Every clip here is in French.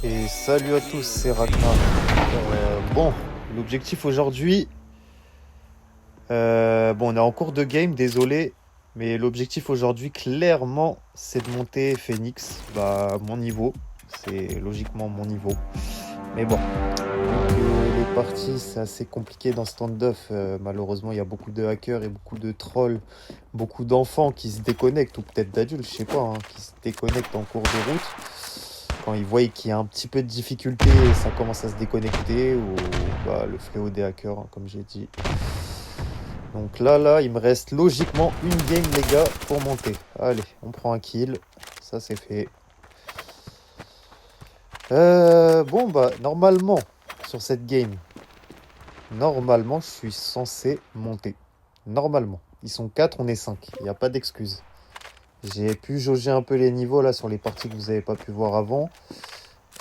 Et salut à tous, c'est Ragnar. Bon, l'objectif aujourd'hui, bon, on est en cours de game, désolé, mais l'objectif aujourd'hui, clairement, c'est de monter Phoenix, bah, mon niveau. C'est logiquement mon niveau. Mais bon, vu que les parties, c'est assez compliqué dans Standoff, malheureusement, il y a beaucoup de hackers et beaucoup de trolls, beaucoup d'enfants qui se déconnectent, ou peut-être d'adultes, je sais pas, hein, qui se déconnectent en cours de route. Quand ils voient qu'il y a un petit peu de difficulté et ça commence à se déconnecter, ou bah, le fléau des hackers, hein, comme j'ai dit. Donc là, il me reste logiquement une game, les gars, pour monter. Allez, on prend un kill. Ça, c'est fait. Bon, bah, normalement, sur cette game, normalement, je suis censé monter. Normalement. Ils sont 4, on est 5. Il n'y a pas d'excuse. J'ai pu jauger un peu les niveaux là sur les parties que vous n'avez pas pu voir avant.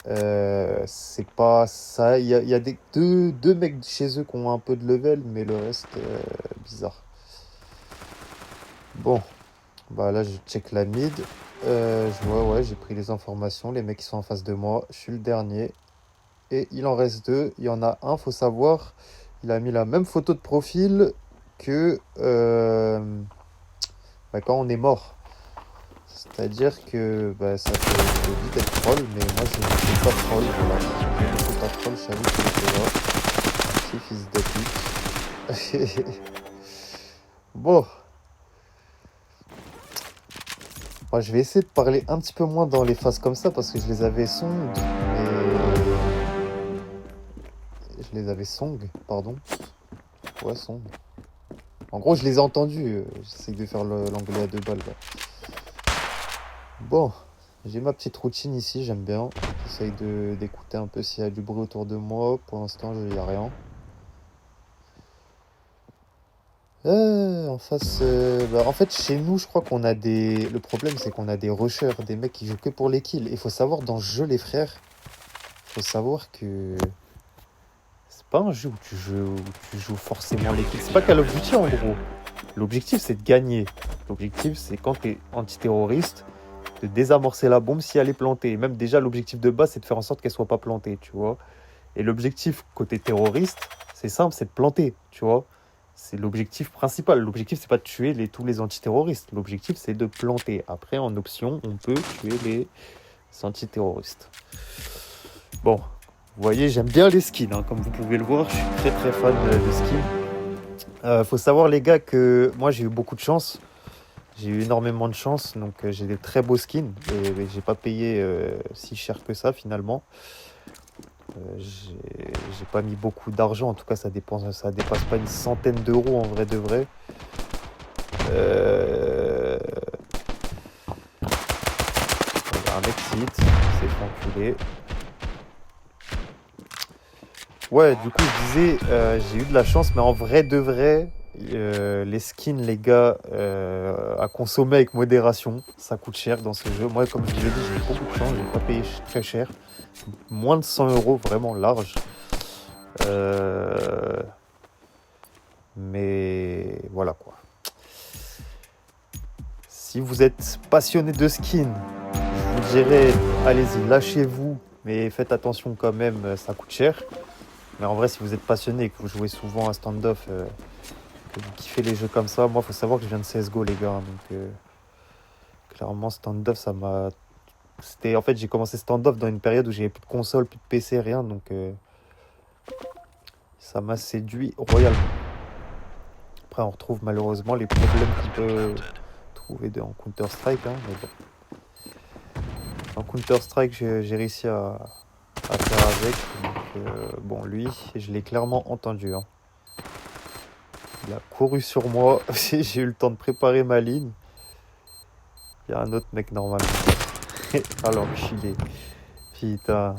C'est pas ça. Il y a deux mecs chez eux qui ont un peu de level, mais le reste, bizarre. Bon, bah là, je check la mid. Je vois, ouais, j'ai pris les informations. Les mecs qui sont en face de moi, je suis le dernier. Et il en reste deux. Il y en a un, faut savoir, il a mis la même photo de profil que bah, quand on est mort. C'est-à-dire que bah, ça peut vite être troll, mais moi je ne suis pas troll. Voilà. Je ne suis pas troll, je savais qu'il était là. Merci, fils de pute. Bon, moi je vais essayer de parler un petit peu moins dans les phases comme ça parce que je les avais song, mais je les avais song, pardon. Ouais, song. En gros, je les ai entendus. J'essaie de faire l'anglais à deux balles. Là. Bon, j'ai ma petite routine ici, j'aime bien. J'essaye d'écouter un peu s'il y a du bruit autour de moi. Pour l'instant, il n'y a rien. En face, bah, en fait, chez nous, je crois qu'on a des. Le problème, c'est qu'on a des rushers, des mecs qui jouent que pour les kills. Il faut savoir, dans ce jeu, les frères, faut savoir que c'est pas un jeu où tu joues forcément les kills. C'est pas Call of Duty, en gros. L'objectif, c'est de gagner. L'objectif, c'est quand t'es antiterroriste, de désamorcer la bombe si elle est plantée. Et même déjà, l'objectif de base, c'est de faire en sorte qu'elle soit pas plantée, tu vois. Et l'objectif côté terroriste, c'est simple, c'est de planter, tu vois. C'est l'objectif principal. L'objectif, c'est pas de tuer tous les antiterroristes. L'objectif, c'est de planter. Après, en option, on peut tuer les antiterroristes. Bon, vous voyez, j'aime bien les skins. Hein. Comme vous pouvez le voir, je suis très très fan de skins. Faut savoir, les gars, que moi, j'ai eu beaucoup de chance. J'ai eu énormément de chance. Donc, j'ai des très beaux skins. Et j'ai pas payé si cher que ça, finalement. J'ai pas mis beaucoup d'argent, en tout cas ça dépasse pas une centaine d'euros en vrai de vrai. Il y a un mec qui s'est fait enculer. Ouais, du coup je disais, j'ai eu de la chance, mais en vrai de vrai, les skins les gars, à consommer avec modération, ça coûte cher dans ce jeu. Moi comme je l'ai dit, j'ai eu beaucoup de chance, j'ai pas payé très cher. Moins de 100 euros, vraiment large. Mais voilà quoi. Si vous êtes passionné de skin, je vous dirais, allez-y, lâchez-vous, mais faites attention quand même, ça coûte cher. Mais en vrai, si vous êtes passionné et que vous jouez souvent à Standoff, que vous kiffez les jeux comme ça, moi, il faut savoir que je viens de CSGO, les gars. Donc, clairement, Standoff, ça m'a... En fait, j'ai commencé Standoff dans une période où j'avais plus de console, plus de PC, rien. Donc, ça m'a séduit royalement. Après, on retrouve malheureusement les problèmes qu'on peut trouver en Counter-Strike. Hein, mais bon. En Counter-Strike, j'ai réussi à faire avec. Donc, bon, lui, je l'ai clairement entendu. Hein. Il a couru sur moi. J'ai eu le temps de préparer ma ligne. Il y a un autre mec normalement. Alors, l'enculé. Putain.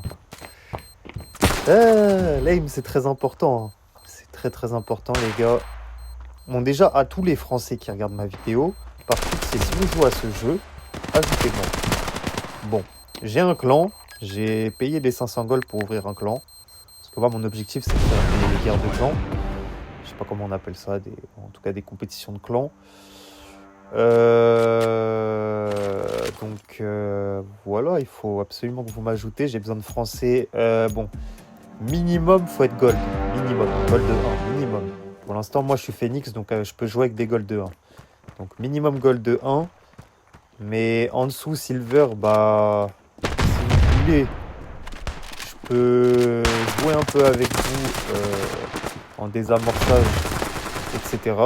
L'aim, c'est très important. Hein. C'est très très important, les gars. Bon, déjà, à tous les Français qui regardent ma vidéo, par contre, c'est si vous jouez à ce jeu, ajoutez-moi. Bon, j'ai un clan. J'ai payé les 500 gold pour ouvrir un clan. Parce que moi, mon objectif, c'est de faire des guerres de clans. Je sais pas comment on appelle ça, en tout cas des compétitions de clans. Donc voilà, il faut absolument que vous m'ajoutez. J'ai besoin de français. Bon, minimum, faut être gold. Minimum, gold 1, minimum. Pour l'instant, moi, je suis Phoenix, donc je peux jouer avec des gold 1. Donc minimum gold 1. Mais en dessous, silver, bah, si vous voulez, je peux jouer un peu avec vous en désamorçage, etc.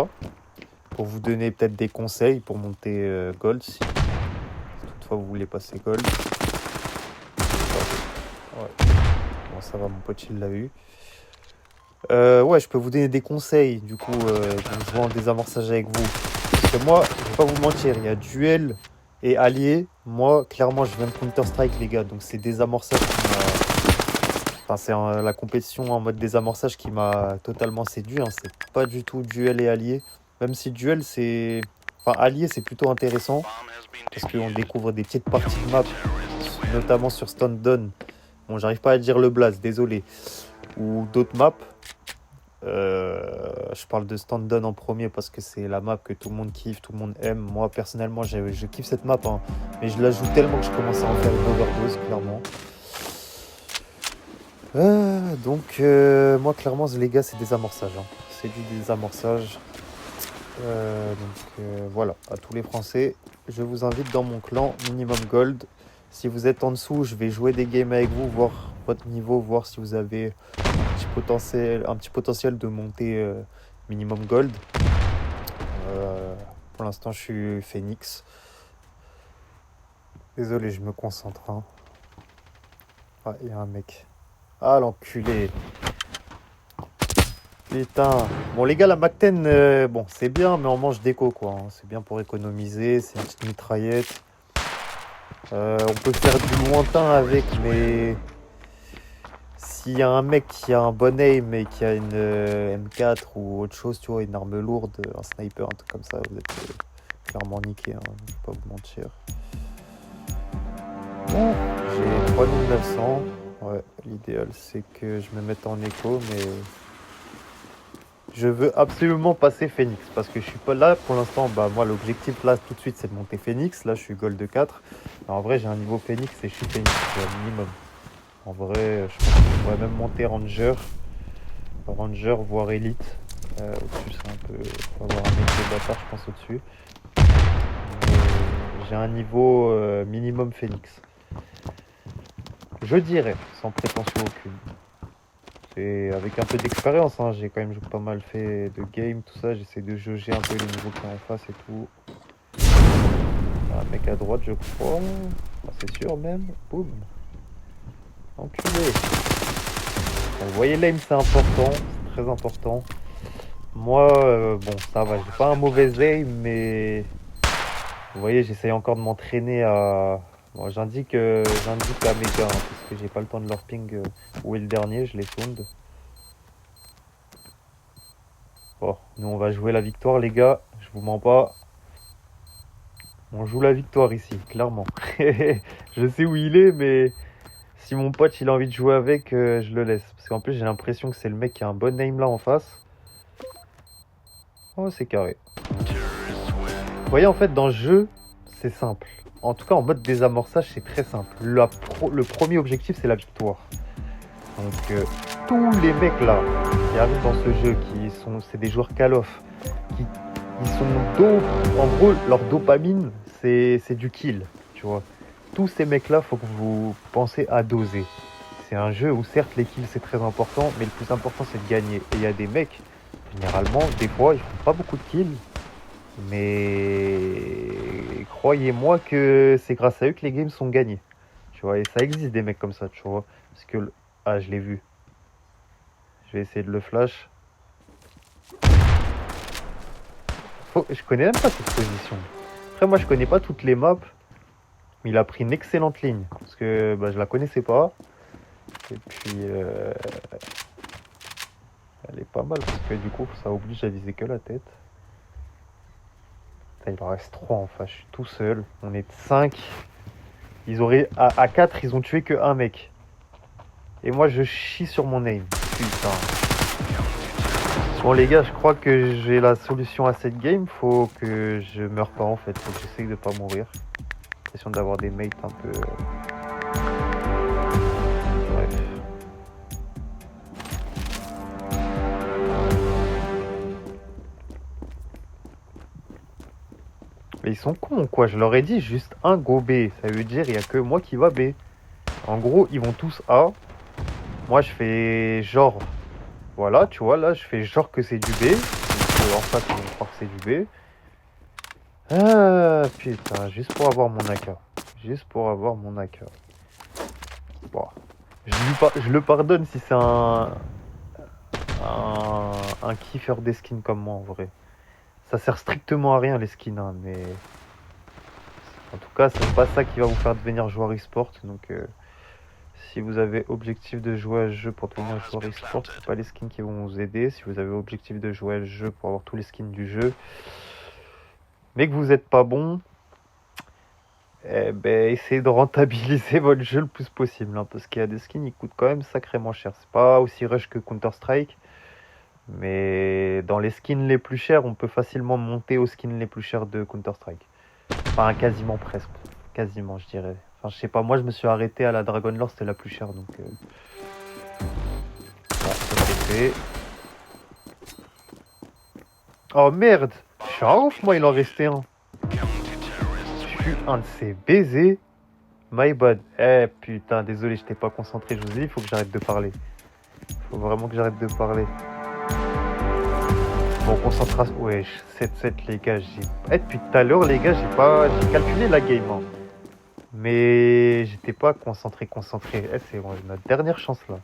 Pour vous donner peut-être des conseils pour monter gold, si toutefois vous voulez passer gold. Ouais. Bon, ça va, mon pote, il l'a eu. Ouais, je peux vous donner des conseils, du coup, pour jouer en désamorçage avec vous. Parce que moi, je vais pas vous mentir, il y a duel et allié. Moi, clairement, je viens de Counter-Strike, les gars. Donc, c'est désamorçage qui m'a... Enfin, c'est la compétition en mode désamorçage qui m'a totalement séduit. Hein. C'est pas du tout duel et allié. Même si duel, c'est... Enfin, allié, c'est plutôt intéressant. Parce qu'on découvre des petites parties de map, notamment sur Stone. Bon, j'arrive pas à dire le blaze, désolé. Ou d'autres maps. Je parle de Stand-Down en premier parce que c'est la map que tout le monde kiffe, tout le monde aime. Moi personnellement je kiffe cette map, hein, mais je la joue tellement que je commence à en faire une overdose clairement. Donc moi clairement les gars c'est désamorçage, hein. C'est du désamorçage. Voilà, à tous les Français, je vous invite dans mon clan Minimum Gold. Si vous êtes en dessous, je vais jouer des games avec vous, voir votre niveau, voir si vous avez un petit potentiel de monter minimum gold. Pour l'instant, je suis Phoenix. Désolé, je me concentre. Hein. Ah, il y a un mec. Ah, l'enculé. Putain. Bon, les gars, la MAC-10, bon, c'est bien, mais on mange déco, quoi. Hein. C'est bien pour économiser. C'est une petite mitraillette. On peut faire du lointain avec, mais... S'il y a un mec qui a un bon aim et qui a une M4 ou autre chose, tu vois, une arme lourde, un sniper, un truc comme ça, vous êtes clairement niqué, hein, je vais pas vous mentir. Bon, j'ai 3900. Ouais, l'idéal c'est que je me mette en écho, mais je veux absolument passer Phoenix parce que je suis pas là pour l'instant. Bah, moi, l'objectif là tout de suite c'est de monter Phoenix. Là, je suis gold 4. Alors, en vrai, j'ai un niveau Phoenix et je suis Phoenix, c'est un minimum. En vrai, je pense que je pourrais même monter Ranger, voire Elite. Au-dessus, c'est un peu... faut avoir un mec de bâtard, je pense, au-dessus. J'ai un niveau minimum Phoenix. Je dirais, sans prétention aucune. C'est avec un peu d'expérience, hein. J'ai quand même pas mal fait de game, tout ça. J'essaie de jauger un peu les niveaux qu'il y a en face et tout. Un mec à droite, je crois. Enfin, c'est sûr même. Boum. Enculé. Bon, vous voyez, l'aim c'est important, c'est très important. Moi, bon, ça va, j'ai pas un mauvais aim, mais vous voyez, j'essaye encore de m'entraîner à. Bon, j'indique à mes gars, hein, parce que j'ai pas le temps de leur ping où est le dernier, je les sound. Bon, nous on va jouer la victoire, les gars, je vous mens pas. On joue la victoire ici, clairement. Je sais où il est, mais. Si mon pote il a envie de jouer avec, je le laisse. Parce qu'en plus j'ai l'impression que c'est le mec qui a un bon aim là en face. Oh c'est carré. Vous voyez en fait dans le jeu, c'est simple. En tout cas en mode désamorçage c'est très simple. Le premier objectif c'est la victoire. Donc tous les mecs là qui arrivent dans ce jeu, c'est des joueurs Call of, ils sont en gros leur dopamine c'est du kill, tu vois. Tous ces mecs-là, faut que vous pensez à doser. C'est un jeu où certes les kills c'est très important, mais le plus important c'est de gagner. Et il y a des mecs, généralement, des fois ils font pas beaucoup de kills, mais croyez-moi que c'est grâce à eux que les games sont gagnés. Tu vois, et ça existe des mecs comme ça, tu vois. Parce que ah je l'ai vu. Je vais essayer de le flash. Je connais même pas cette position. Après moi je connais pas toutes les maps. Il a pris une excellente ligne, parce que bah, je la connaissais pas. Et puis, elle est pas mal, parce que du coup, ça oblige à viser que la tête. Putain, il en reste 3 en face, je suis tout seul. On est 5. À 4, ils ont tué que un mec. Et moi, je chie sur mon aim. Putain. Bon les gars, je crois que j'ai la solution à cette game. Faut que je meure pas en fait, faut que j'essaye de pas mourir. l'impression d'avoir des mates un peu... Bref. Mais ils sont cons, quoi. Je leur ai dit juste un go B. Ça veut dire il n'y a que moi qui va B. En gros, ils vont tous A. Moi, je fais genre... Voilà, tu vois, là, je fais genre que c'est du B. Donc, en face, ils vont croire que c'est du B. Ah, putain, juste pour avoir mon AK. Juste pour avoir mon AK. Bon. Je le pardonne si c'est un kiffeur des skins comme moi, en vrai. Ça sert strictement à rien, les skins, hein, mais... En tout cas, c'est pas ça qui va vous faire devenir joueur e-sport. Donc, si vous avez objectif de jouer à ce jeu pour devenir joueur e-sport, c'est pas les skins qui vont vous aider. Si vous avez objectif de jouer à ce jeu pour avoir tous les skins du jeu, mais que vous n'êtes pas bon, eh ben, essayez de rentabiliser votre jeu le plus possible. Hein, parce qu'il y a des skins, ils coûtent quand même sacrément cher. C'est pas aussi rush que Counter-Strike. Mais dans les skins les plus chers, on peut facilement monter aux skins les plus chers de Counter-Strike. Enfin, quasiment presque. Quasiment, je dirais. Enfin, je sais pas, moi je me suis arrêté à la Dragon Lore, c'était la plus chère. Donc, voilà, ça c'est fait. Oh merde! Je suis un ouf, moi, il en restait un. Je suis un de ces baisers. My bad. Eh putain, désolé, je t'ai pas concentré. Je vous ai dit, il faut que j'arrête de parler. Faut vraiment que j'arrête de parler. Bon, concentration. Ouais, 7-7, les gars. Depuis tout à l'heure, les gars, j'ai calculé la game. Hein. Mais j'étais pas concentré. Eh, c'est notre dernière chance là.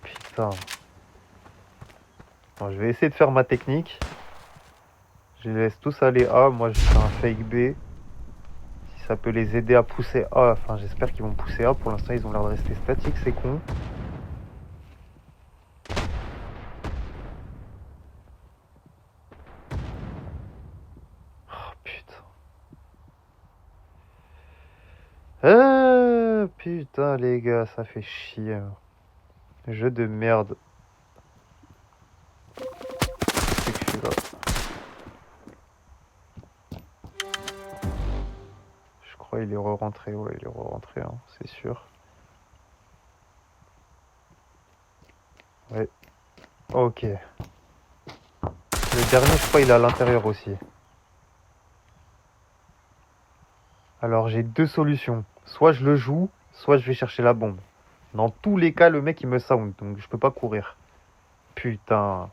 Putain. Bon, je vais essayer de faire ma technique. Je les laisse tous aller A. Moi, je fais un fake B. Si ça peut les aider à pousser A. Enfin, j'espère qu'ils vont pousser A. Pour l'instant, ils ont l'air de rester statiques, c'est con. Putain, les gars, ça fait chier. Jeu de merde. C'est que je suis là. Je crois qu'il est re-rentré. Ouais, il est re-rentré, hein, c'est sûr. Ouais. Ok. Le dernier, je crois, il est à l'intérieur aussi. Alors, j'ai deux solutions. Soit je le joue, soit je vais chercher la bombe. Dans tous les cas, le mec, il me sound, donc je peux pas courir. Putain.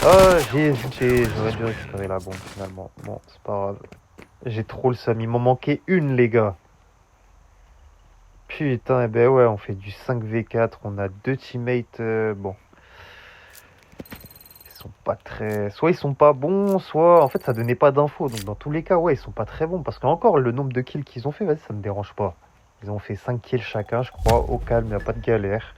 Ah, j'ai hésité. J'aurais dû récupérer la bombe, finalement. Bon, c'est pas grave. J'ai trop le seum. Il m'en manquait une, les gars. Putain, eh ben ouais, on fait du 5v4. On a deux teammates. Bon. Ils sont pas très. Soit ils sont pas bons, soit en fait ça donnait pas d'infos. Donc dans tous les cas, ouais, ils sont pas très bons. Parce qu'encore, le nombre de kills qu'ils ont fait, vas-y, ça me dérange pas. Ils ont fait 5 kills chacun, je crois. Au calme, y a pas de galère.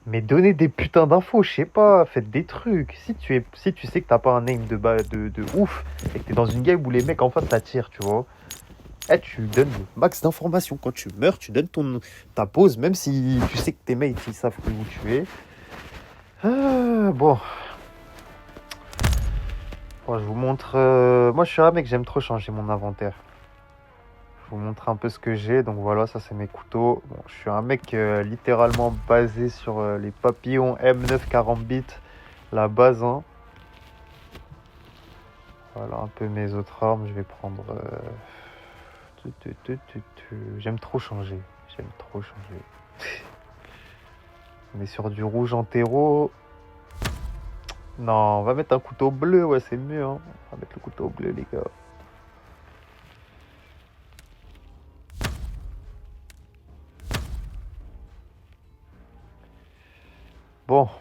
Mais donnez des putains d'infos, je sais pas, faites des trucs. Si tu sais que t'as pas un aim de ouf et que t'es dans une game où les mecs en face t'attirent, tu vois. Eh, tu donnes le max d'informations. Quand tu meurs, tu donnes ta pause, même si tu sais que tes mates ils savent où tu es. Bon. Bon, je vous montre. Moi, je suis un mec, j'aime trop changer mon inventaire. Je vous montre un peu ce que j'ai. Donc voilà, ça c'est mes couteaux. Bon, je suis un mec littéralement basé sur les papillons M9 40 bits, la base 1. Voilà un peu mes autres armes. Je vais prendre. J'aime trop changer. On est sur du rouge en terreau. Non, on va mettre un couteau bleu, ouais, c'est mieux. Hein. On va mettre le couteau bleu, les gars. Bon. Vous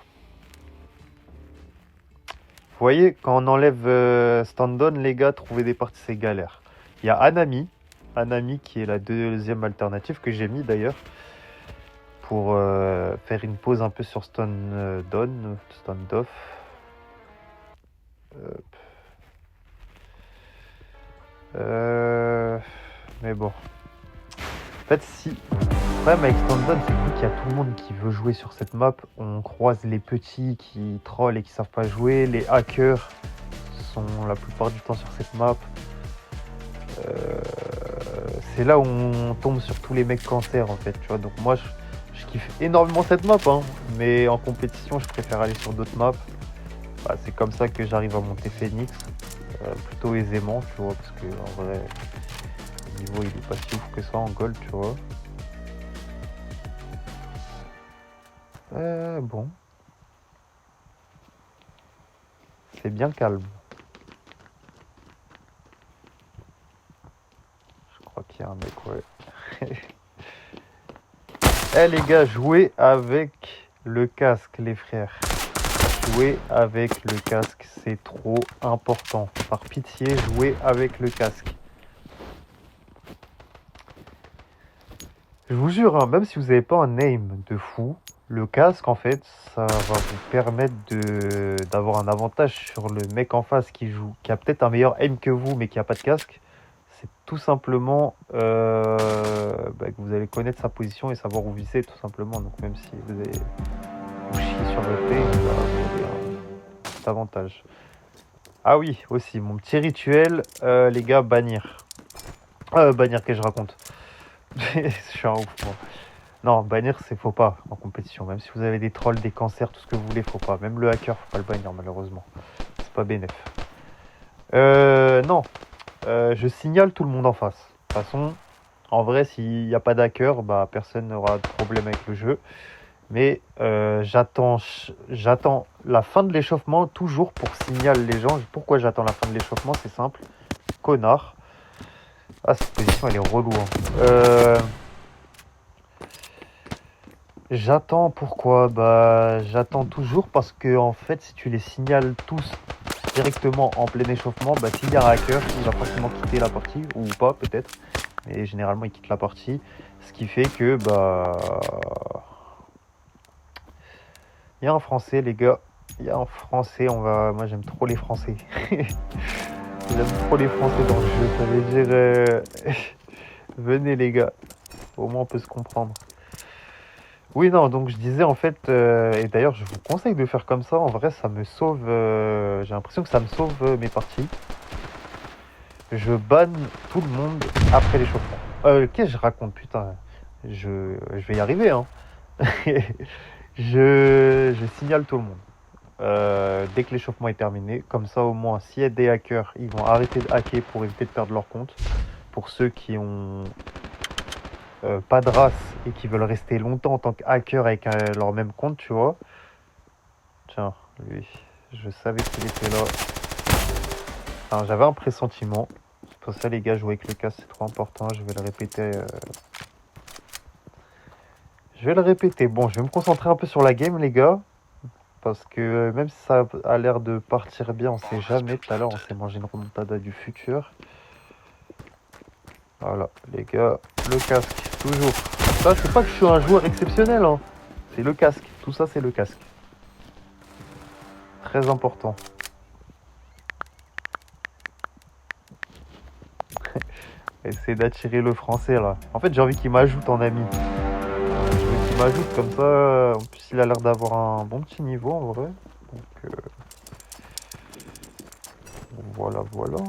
voyez, quand on enlève stand-on, les gars, trouver des parties, c'est galère. Il y a Anami. Anami qui est la deuxième alternative que j'ai mis d'ailleurs. Pour faire une pause un peu sur stand-on, stand-off. Mais bon. En fait, si... Le problème avec stand-on, c'est que vu qu'il y a tout le monde qui veut jouer sur cette map, on croise les petits qui trollent et qui savent pas jouer. Les hackers sont la plupart du temps sur cette map. euh, c'est là où on tombe sur tous les mecs cancer en fait, tu vois. Donc moi je kiffe énormément cette map, hein, mais en compétition je préfère aller sur d'autres maps. Bah, c'est comme ça que j'arrive à monter Phoenix plutôt aisément, tu vois, parce que en vrai le niveau il est pas si ouf que ça en gold, tu vois. Bon, c'est bien calme. Je crois qu'il y a un mec, ouais. Eh les gars, jouez avec le casque, les frères. Jouez avec le casque, c'est trop important. Par pitié, jouez avec le casque. Je vous jure, hein, même si vous n'avez pas un aim de fou, le casque, en fait, ça va vous permettre d'avoir un avantage sur le mec en face qui joue, qui a peut-être un meilleur aim que vous, mais qui n'a pas de casque. C'est tout simplement que vous allez connaître sa position et savoir où viser, tout simplement. Donc même si vous allez vous chier sur votre aim, bah, vous avez un petit avantage. Ah oui, aussi, mon petit rituel, les gars, bannir. Bannir, que je raconte. Je suis un ouf, moi. Non, bannir, c'est faut pas en compétition. Même si vous avez des trolls, des cancers, tout ce que vous voulez, faut pas. Même le hacker, faut pas le bannir, malheureusement. C'est pas bénef. Non, je signale tout le monde en face. De toute façon, en vrai, s'il n'y a pas d'hacker, bah, personne n'aura de problème avec le jeu. Mais j'attends la fin de l'échauffement toujours pour signaler les gens. Pourquoi j'attends la fin de l'échauffement? C'est simple. Connard. Ah, cette position, elle est relou, hein. J'attends pourquoi? Bah, j'attends toujours parce que en fait, si tu les signales tous directement en plein échauffement, bah, s'il y a un hacker, il va forcément quitter la partie, ou pas peut-être, mais généralement il quitte la partie, ce qui fait que bah, il y a un Français, les gars, il y a un Français, moi j'aime trop les Français, j'aime trop les Français dans le jeu, ça veut dire, venez les gars, au moins on peut se comprendre. Oui, non, donc je disais en fait, et d'ailleurs je vous conseille de faire comme ça, en vrai ça me sauve, j'ai l'impression que ça me sauve mes parties. Je banne tout le monde après l'échauffement. Qu'est-ce que je raconte, putain, je vais y arriver, hein. je signale tout le monde. Dès que l'échauffement est terminé, comme ça au moins s'il y a des hackers, ils vont arrêter de hacker pour éviter de perdre leur compte. Pour ceux qui ont pas de race et qui veulent rester longtemps en tant que hacker avec leur même compte, tu vois. Tiens, lui, je savais qu'il était là. Enfin, j'avais un pressentiment. C'est pour ça, les gars, jouer avec le casque, c'est trop important. Je vais le répéter. Je vais le répéter. Bon, je vais me concentrer un peu sur la game, les gars. Parce que même si ça a l'air de partir bien, on sait jamais. Tout à l'heure, on s'est mangé une remontada du futur. Voilà, les gars, le casque, toujours. Ça, c'est pas que je suis un joueur exceptionnel, hein. C'est le casque. Tout ça, c'est le casque. Très important. Essayer d'attirer le français, là. En fait, j'ai envie qu'il m'ajoute en ami. Je veux qu'il m'ajoute comme ça. En plus, il a l'air d'avoir un bon petit niveau, en vrai. Donc, voilà, voilà.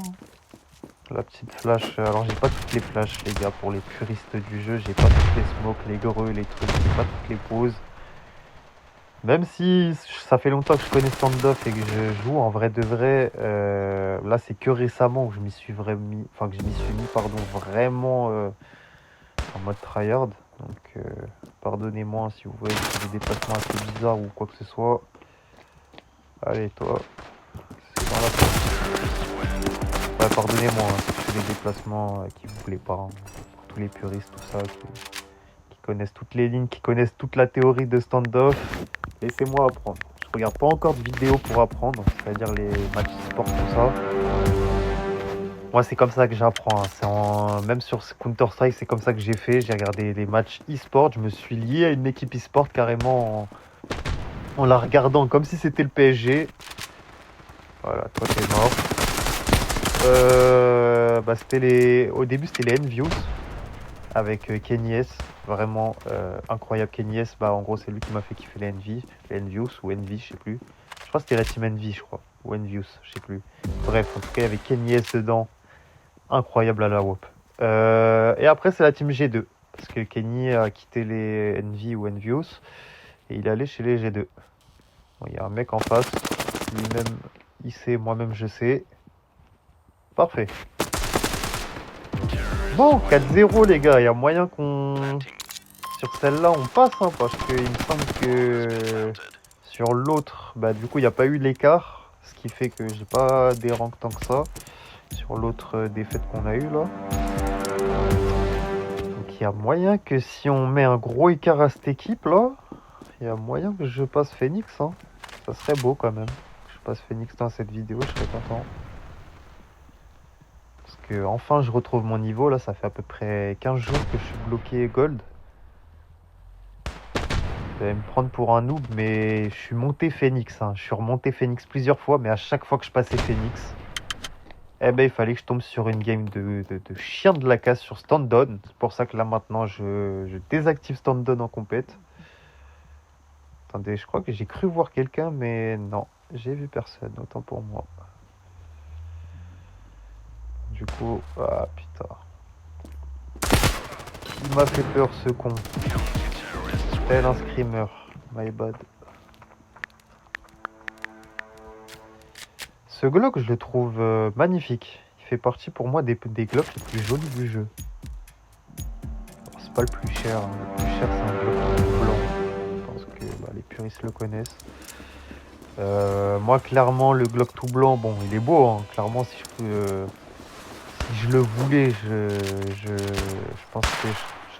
La petite flash. Alors, j'ai pas toutes les flashs, les gars, pour les puristes du jeu. J'ai pas toutes les smokes, les greux, les trucs. J'ai pas toutes les pauses. Même si ça fait longtemps que je connais Standoff et que je joue en vrai de vrai, là c'est que récemment que je m'y suis vraiment mis, enfin que je m'y suis mis pardon vraiment en mode tryhard. Donc pardonnez-moi si vous voyez des déplacements assez bizarres ou quoi que ce soit. Allez toi, c'est dans la porte. Ouais, pardonnez-moi hein, si je fais des déplacements qui vous plaît pas. Hein. Pour tous les puristes, tout ça, qui connaissent toutes les lignes, qui connaissent toute la théorie de Standoff. Laissez-moi apprendre. Je regarde pas encore de vidéos pour apprendre, c'est-à-dire les matchs e-sport, tout ça. Moi, c'est comme ça que j'apprends. Hein. Même sur Counter-Strike, c'est comme ça que j'ai fait. J'ai regardé les matchs e-sport. Je me suis lié à une équipe e-sport carrément en la regardant comme si c'était le PSG. Voilà, toi t'es mort. Au début, c'était les Envious avec Kenny S. Vraiment incroyable. Kenny S, bah, en gros, c'est lui qui m'a fait kiffer les Envious ou Envy, je sais plus. Je crois que c'était la team Envy, je crois. Ou Envious, je sais plus. Bref, en tout cas, il y avait Kenny S dedans. incroyable à la WOP. Et après, c'est la team G2. Parce que Kenny a quitté les Envy ou Envious. Et il est allé chez les G2. Bon, il y a un mec en face. Lui-même, il sait, moi-même, je sais. Parfait. Bon, 4-0 les gars. Il y a moyen qu'on... Sur celle-là, on passe. Hein, parce qu'il me semble que... Sur l'autre, bah du coup, il n'y a pas eu l'écart. Ce qui fait que j'ai pas des ranks tant que ça. Sur l'autre défaite qu'on a eu là. Donc il y a moyen que si on met un gros écart à cette équipe là, il y a moyen que je passe Phoenix. Hein. Ça serait beau quand même. Je passe Phoenix dans cette vidéo, je serais content. Parce que enfin je retrouve mon niveau. Là, ça fait à peu près 15 jours que je suis bloqué Gold. Vous allez me prendre pour un noob, mais je suis monté Phoenix. Hein. Je suis remonté Phoenix plusieurs fois, mais à chaque fois que je passais Phoenix, eh ben, il fallait que je tombe sur une game de chien de la casse sur stand-down. C'est pour ça que là, maintenant, je désactive stand-down en compète. Attendez, je crois que j'ai cru voir quelqu'un, mais non. J'ai vu personne, autant pour moi. Du coup, ah putain. Il m'a fait peur, ce con. Tel un screamer. My bad. Ce Glock, je le trouve magnifique. Il fait partie pour moi des Glocks les plus jolis du jeu. C'est pas le plus cher. Hein. Le plus cher, c'est un Glock blanc. Je pense que bah, les puristes le connaissent. Moi, clairement, le Glock tout blanc, bon, il est beau. Hein. Clairement, si je le voulais, je pense que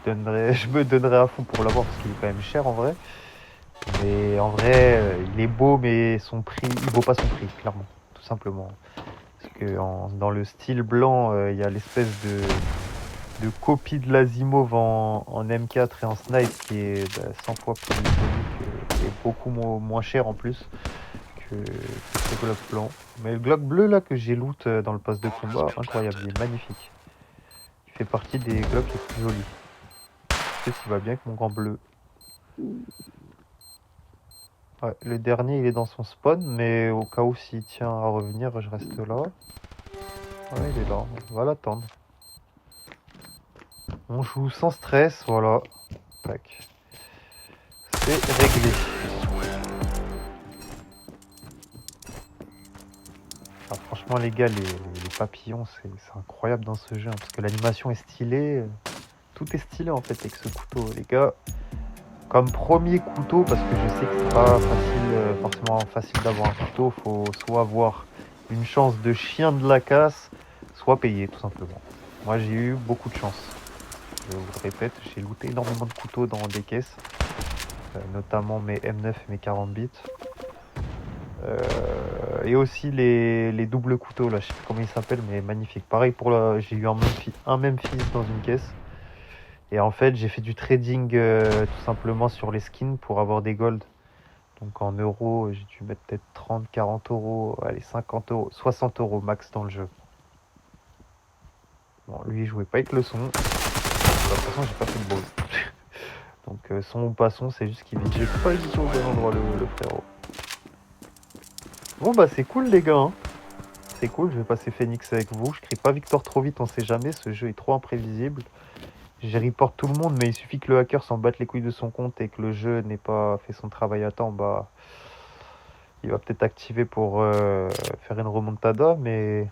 je me donnerais à fond pour l'avoir parce qu'il est quand même cher en vrai. Mais en vrai, il est beau, mais son prix, il vaut pas son prix, clairement, tout simplement. Parce que dans le style blanc, il y a l'espèce de copie de l'Asimov en M4 et en snipe qui est 100 fois plus joli et beaucoup moins cher en plus que ce Glock blanc. Mais le Glock bleu là que j'ai loot dans le pass de combat, incroyable, il est magnifique. Il fait partie des Glocks les plus jolis. Je sais s'il va bien avec mon gant bleu. Ouais, le dernier il est dans son spawn, mais au cas où s'il tient à revenir, je reste là. Ouais, il est là, on va l'attendre. On joue sans stress, voilà. Tac. C'est réglé. Ah, franchement les gars, les papillons, c'est incroyable dans ce jeu, hein, parce que l'animation est stylée. Tout est stylé en fait avec ce couteau, les gars. Comme premier couteau, parce que je sais que c'est pas facile, forcément facile d'avoir un couteau, faut soit avoir une chance de chien de la casse, soit payer tout simplement. Moi j'ai eu beaucoup de chance. Je vous le répète, j'ai looté énormément de couteaux dans des caisses, notamment mes M9 et mes 40 bits. Et aussi les doubles couteaux, là, je sais plus comment ils s'appellent, mais magnifique. Pareil pour j'ai eu un Memphis dans une caisse. Et en fait, j'ai fait du trading tout simplement sur les skins pour avoir des golds. Donc en euros, j'ai dû mettre peut-être 30, 40 euros, allez, 50 euros, 60 euros max dans le jeu. Bon, lui, il jouait pas avec le son. De toute façon, j'ai pas fait de ball. Donc son ou pas son, c'est juste qu'il vidait pas du tout au bon endroit le frérot. Bon bah c'est cool les gars. Hein. C'est cool, je vais passer Phoenix avec vous. Je crie pas victoire trop vite, on sait jamais, ce jeu est trop imprévisible. J'ai report tout le monde, mais il suffit que le hacker s'en batte les couilles de son compte et que le jeu n'ait pas fait son travail à temps, bah il va peut-être activer pour faire une remontada, mais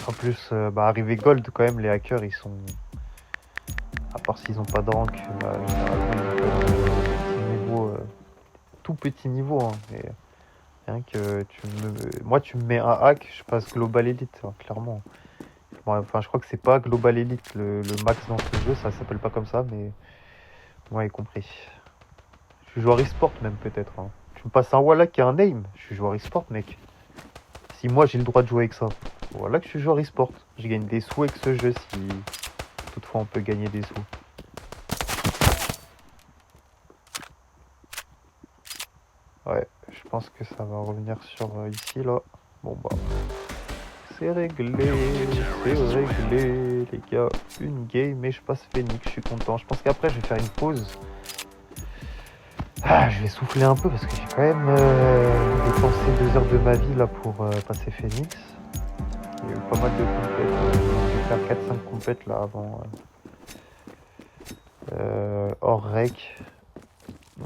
en plus, bah, arriver gold quand même, les hackers ils sont, à part s'ils ont pas de rank, bah, généralement ils ont petit niveau, tout petit niveau, hein, mais rien que moi tu me mets un hack, je passe global elite, hein, clairement. Bon, enfin, je crois que c'est pas Global Elite le max dans ce jeu, ça s'appelle pas comme ça, mais vous m'avez compris. Je suis joueur e-sport même peut-être. Hein. Tu me passes un Wallach qui a un aim, je suis joueur e-sport mec. Si moi j'ai le droit de jouer avec ça, voilà que je suis joueur e-sport. Je gagne des sous avec ce jeu si toutefois on peut gagner des sous. Ouais, je pense que ça va revenir sur ici là. Bon bah. C'est réglé, les gars. Une game et je passe Phoenix, je suis content. Je pense qu'après je vais faire une pause. Ah, je vais souffler un peu parce que j'ai quand même dépensé 2 heures de ma vie là pour passer Phoenix. Il y a eu pas mal de compètes. faire 4-5 compètes là avant hors rec.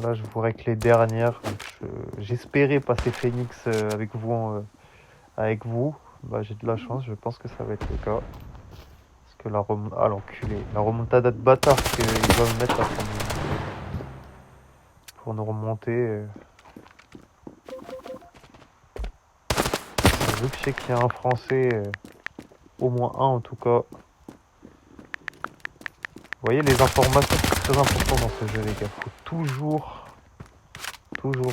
Là je vous rec les dernières. J'espérais passer Phoenix avec vous. Bah, j'ai de la chance, je pense que ça va être le cas. Parce que ah l'enculé, la remontada de bâtard qu'ils doivent mettre là pour nous remonter. Vu que je sais qu'il y a un Français, au moins un en tout cas. Vous voyez, les informations, c'est très important dans ce jeu, les gars. Faut toujours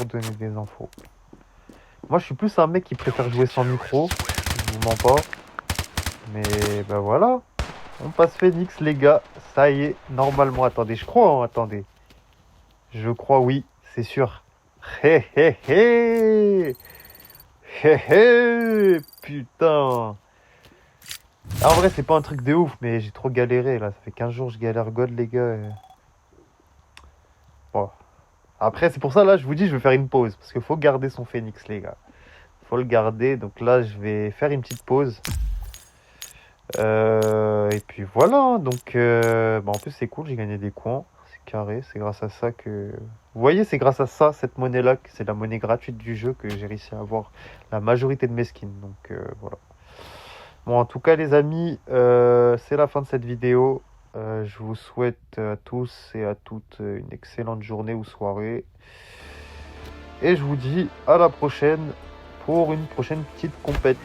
donner des infos. Moi, je suis plus un mec qui préfère jouer sans micro. Je vous mens pas. Mais ben voilà. On passe Phoenix, les gars. Ça y est, normalement. Attendez, je crois, hein, attendez. Je crois, oui, c'est sûr. Hé hé hé. Hé hé. Putain. Ah, en vrai, c'est pas un truc de ouf, mais j'ai trop galéré là. Ça fait 15 jours que je galère God, les gars. Bon. Après, c'est pour ça, là, je vous dis, je vais faire une pause. Parce qu'il faut garder son Phoenix, les gars. Faut le garder. Donc là, je vais faire une petite pause. Et puis voilà. Donc, bah, en plus, c'est cool. J'ai gagné des coins. C'est carré. C'est grâce à ça que... Vous voyez, c'est grâce à ça, cette monnaie-là, que c'est la monnaie gratuite du jeu, que j'ai réussi à avoir la majorité de mes skins. Donc, voilà. Bon, en tout cas, les amis, c'est la fin de cette vidéo. Je vous souhaite à tous et à toutes une excellente journée ou soirée. Et je vous dis à la prochaine pour une prochaine petite compète.